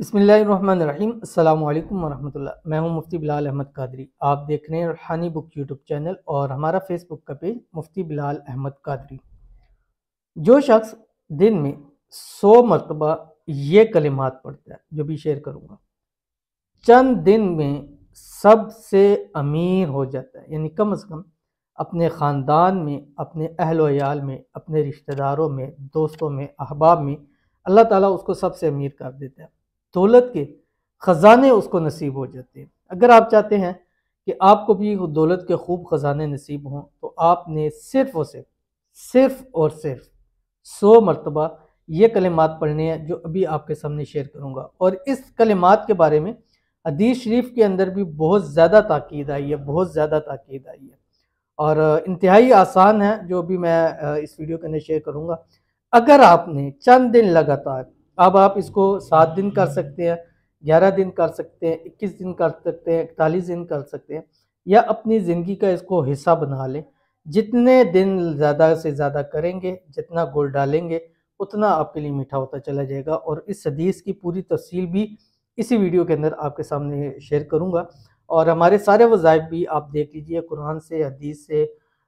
बिस्मिल्लाहिर्रहमानिर्रहीम अस्सलामु अलैकुम वरहमतुल्लाह। मैं हूं मुफ्ती बिलाल अहमद कादरी। आप देख रहे हैं रूहानी बुक यूट्यूब चैनल और हमारा फेसबुक का पेज मुफ्ती बिलाल अहमद कादरी। जो शख्स दिन में 100 मरतबा ये कलिमात पढ़ता है जो भी शेयर करूँगा, चंद दिन में सबसे अमीर हो जाता है। यानी कम से कम अपने ख़ानदान में, अपने अहल व अयाल में, अपने रिश्तेदारों में, दोस्तों में, अहबाब में अल्लाह ताला उसको सबसे अमीर कर देता है। दौलत के ख़जाने उसको नसीब हो जाते हैं। अगर आप चाहते हैं कि आपको भी दौलत के खूब ख़जाने नसीब हों तो आपने सिर्फ़ 100 मरतबा ये कलिमात पढ़ने हैं जो अभी आपके सामने शेयर करूँगा। और इस कलिमात के बारे में हदीस शरीफ के अंदर भी बहुत ज़्यादा ताकीद आई है, बहुत ज़्यादा ताकीद आई है और इंतहाई आसान है जो भी मैं इस वीडियो के अंदर शेयर करूँगा। अगर आपने चंद दिन लगातार, अब आप इसको 7 दिन कर सकते हैं, 11 दिन कर सकते हैं, 21 दिन कर सकते हैं, 41 दिन कर सकते हैं, या अपनी ज़िंदगी का इसको हिस्सा बना लें। जितने दिन ज़्यादा से ज़्यादा करेंगे, जितना गुड़ डालेंगे, उतना आपके लिए मीठा होता चला जाएगा। और इस हदीस की पूरी तफसील भी इसी वीडियो के अंदर आपके सामने शेयर करूँगा। और हमारे सारे वज़ाइफ भी आप देख लीजिए, कुरान से, हदीस से,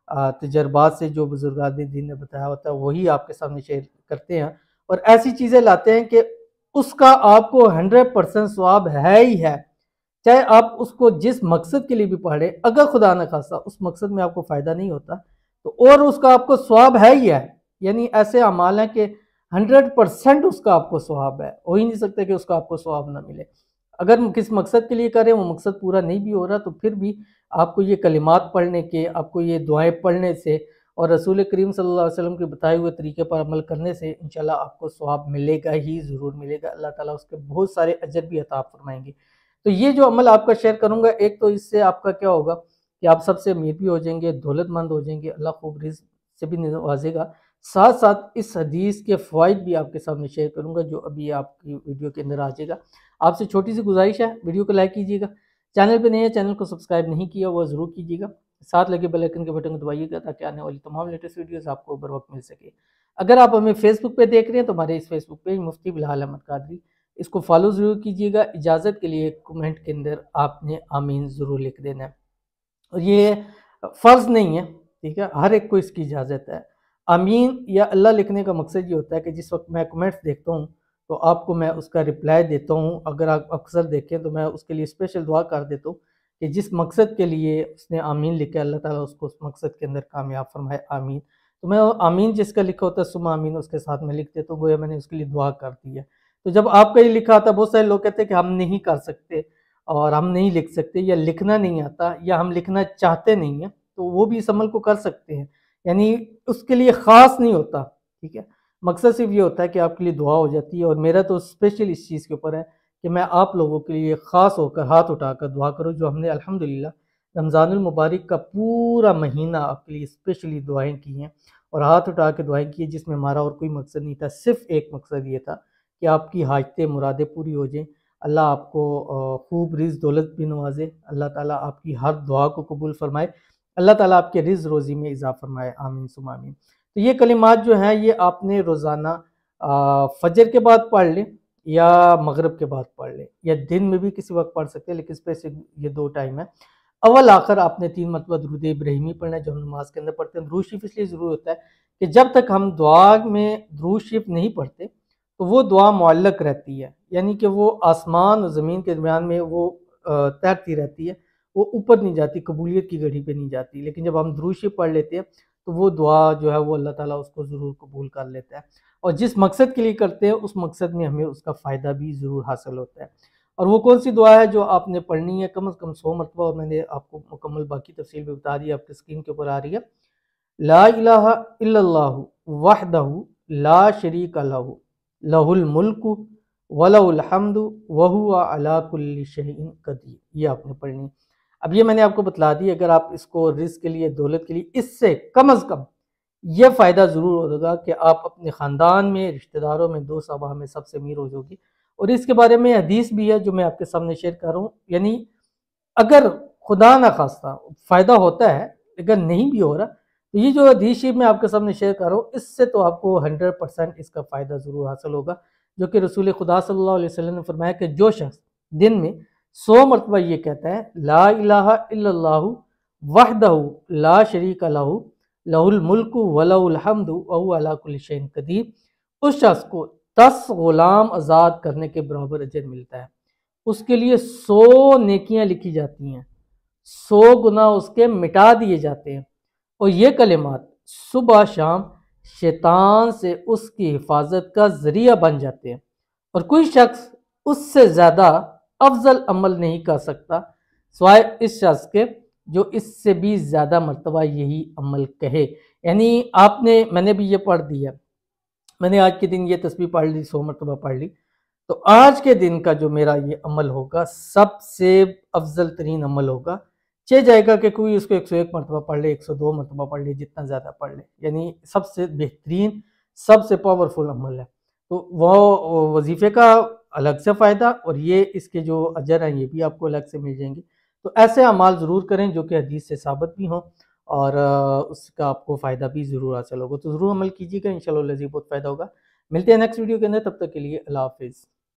तजर्बात से, जो बुजुर्गान दीन ने बताया होता है वही आपके सामने शेयर करते हैं और ऐसी चीज़ें लाते हैं कि उसका आपको 100% स्वाब है ही है। चाहे आप उसको जिस मकसद के लिए भी पढ़े, अगर खुदा न खास्ता उस मकसद में आपको फ़ायदा नहीं होता तो और उसका आपको स्वाब है ही है। यानी ऐसे अमाल हैं कि 100% उसका आपको स्वाब है, हो ही नहीं सकता कि उसका आपको स्वाब ना मिले। अगर किस मकसद के लिए करें वो मकसद पूरा नहीं भी हो रहा तो फिर भी आपको ये कलिमात पढ़ने के, आपको ये दुआएं पढ़ने से और रसूल करीम सल्लल्लाहु अलैहि वसल्लम के बताए हुए तरीके पर अमल करने से इंशाल्लाह आपको स्वाब मिलेगा ही, ज़रूर मिलेगा। अल्लाह ताला उसके बहुत सारे अजर भी अता फरमाएंगे। तो ये जो अमल आपका शेयर करूँगा, एक तो इससे आपका क्या होगा कि आप सबसे अमीर भी हो जाएंगे, दौलतमंद हो जाएंगे, अल्लाह खूब रिज़्क से भी नवाजेगा। साथ साथ इस हदीस के फ़वाइद भी आपके सामने शेयर करूँगा जो अभी आपकी वीडियो के अंदर आ जाएगा। आपसे छोटी सी गुजारिश है, वीडियो को लाइक कीजिएगा, चैनल पे नए हैं, चैनल को सब्सक्राइब नहीं किया हुआ ज़रूर कीजिएगा, साथ लगे बेल आइकन के बटन को दबाइएगा ताकि आने वाली तमाम लेटेस्ट वीडियोस आपको बर वक्त मिल सके। अगर आप हमें फेसबुक पे देख रहे हैं तो हमारे इस फेसबुक पेज मुफ्ती बिलाल अहमद कादरी, इसको फॉलो ज़रूर कीजिएगा। इजाज़त के लिए कमेंट के अंदर आपने आमीन ज़रूर लिख देना है और ये फ़र्ज़ नहीं है, ठीक है, हर एक को इसकी इजाज़त है। आमीन या अल्लाह लिखने का मकसद ये होता है कि जिस वक्त मैं कमेंट्स देखता हूँ तो आपको मैं उसका रिप्लाई देता हूँ। अगर आप अक्सर देखें तो मैं उसके लिए स्पेशल दुआ कर देता हूँ कि जिस मकसद के लिए उसने आमीन लिखा है अल्लाह ताला उसको उस मकसद के अंदर कामयाब फरमाए, आमीन। तो मैं आमीन जिसका लिखा होता है सुमा आमीन उसके साथ में लिख देता हूँ, गोया मैंने उसके लिए दुआ कर दी है। तो जब आपका ये लिखा आता है, बहुत सारे लोग कहते हैं कि हम नहीं कर सकते और हम नहीं लिख सकते या लिखना नहीं आता या हम लिखना चाहते नहीं हैं, तो वो भी इस अमल को कर सकते हैं। यानी उसके लिए ख़ास नहीं होता, ठीक है। मकसद सिर्फ ये होता है कि आपके लिए दुआ हो जाती है और मेरा तो स्पेशल इस चीज़ के ऊपर है कि मैं आप लोगों के लिए ख़ास होकर हाथ उठाकर दुआ करूँ, जो हमने अल्हम्दुलिल्लाह रमज़ानुल मुबारक का पूरा महीना आपके लिए स्पेशली दुआएं की हैं और हाथ उठा के दुआएं की, जिसमें हमारा और कोई मकसद नहीं था, सिर्फ एक मकसद ये था कि आपकी हाजतें मुरादें पूरी हो जाएं, अल्लाह आपको खूब रिज़्क दौलत भी नवाजे, अल्लाह ताला आपकी हर दुआ को कबूल फरमाए, अल्लाह ताला आपके रिज़्क रोज़ी में इज़ाफ़ा फरमाए, आमीन सुम्मा आमीन। तो ये कलिमात जो हैं ये आपने रोज़ाना फजर के बाद पढ़ लें या मगरिब के बाद पढ़ लें या दिन में भी किसी वक्त पढ़ सकते हैं, लेकिन स्पेसिफिक ये 2 टाइम है। अव्वल आखिर आपने 3 मरतबा दुरूद इब्राहिमी पढ़ना है जो हम नमाज के अंदर पढ़ते हैं। दुरूद शरीफ इसलिए ज़रूरी होता है कि जब तक हम दुआ में दुरूद शरीफ नहीं पढ़ते तो वो दुआ मुअल्लक रहती है, यानी कि वो आसमान और ज़मीन के दरमियान में वो तैरती रहती है, वो ऊपर नहीं जाती, कबूलियत की घड़ी पे नहीं जाती। लेकिन जब हम दुरूद शरीफ पढ़ लेते हैं तो वो दुआ जो है वो अल्लाह ताला उसको ज़रूर कबूल कर लेता है और जिस मकसद के लिए करते हैं उस मकसद में हमें उसका फ़ायदा भी ज़रूर हासिल होता है। और वो कौन सी दुआ है जो आपने पढ़नी है कम से कम 100 मरतबा, और मैंने आपको मुकम्मल बाकी तफसील भी बता दी, आपकी स्क्रीन के ऊपर आ रही है। ला इलाहा इल्लल्लाहु वहदहु ला शरीका लहु लहुल मुल्कु वलहुल हम्दु वहुवा अला कुल्ली शैइन कदीर, ये आपने पढ़नी। अब ये मैंने आपको बतला दी, अगर आप इसको रिज़्क के लिए, दौलत के लिए, इससे कम से कम ये फ़ायदा ज़रूर होगा कि आप अपने ख़ानदान में, रिश्तेदारों में, दोस्त अहबाब में सबसे अमीर हो जाओगी। और इसके बारे में हदीस भी है जो मैं आपके सामने शेयर कर रहा हूँ। यानी अगर खुदा ना खास्ता फ़ायदा होता है, अगर नहीं भी हो रहा, तो ये जो हदीस शरीफ मैं आपके सामने शेयर कर रहा हूँ, इससे तो आपको 100% इसका फ़ायदा ज़रूर हासिल होगा। जो कि रसूल खुदा सल्लल्लाहु अलैहि वसल्लम ने फरमाया कि जो शख्स दिन में 100 मरतबा ये कहता है ला इलाहा इल्लल्लाहु वहदहु ला शरीका लहू लहुल मुल्कु व लहुल हम्दु व हुवा अला कुल्लि शैइन कदीर, उस शख्स को 10 गुलाम आज़ाद करने के बराबर अजर मिलता है। उसके लिए 100 नेकियां लिखी जाती हैं, 100 गुनाह उसके मिटा दिए जाते हैं। और ये कलिमात सुबह शाम शैतान से उसकी हिफाजत का जरिया बन जाते हैं, और कोई शख्स उससे ज़्यादा अफजल अमल नहीं कर सकता सिवाय इस शख्स के जो इससे भी ज़्यादा मरतबा यही अमल कहे। यानी मैंने भी ये पढ़ दिया, मैंने आज के दिन ये तस्बीह पढ़ ली, 100 मरतबा पढ़ ली, तो आज के दिन का जो मेरा ये अमल होगा सबसे अफजल तरीन अमल होगा। चाहे जाएगा कि कोई उसको 101 मरतबा पढ़ ले, 102 मरतबा पढ़ ले, जितना ज़्यादा पढ़ ले, यानी सबसे बेहतरीन सबसे पावरफुल अमल है। तो वो वजीफ़े का अलग से फ़ायदा और ये इसके जो अजर हैं ये भी आपको अलग से मिल जाएंगे। तो ऐसे अमाल ज़रूर करें जो कि हदीस से साबित भी हों और उसका आपको फ़ायदा भी ज़रूर हासिल होगा। तो ज़रूर अमल कीजिएगा, इंशाअल्लाह बहुत फ़ायदा होगा। मिलते हैं नेक्स्ट वीडियो के अंदर, तब तक के लिए अल्लाह हाफ़िज़।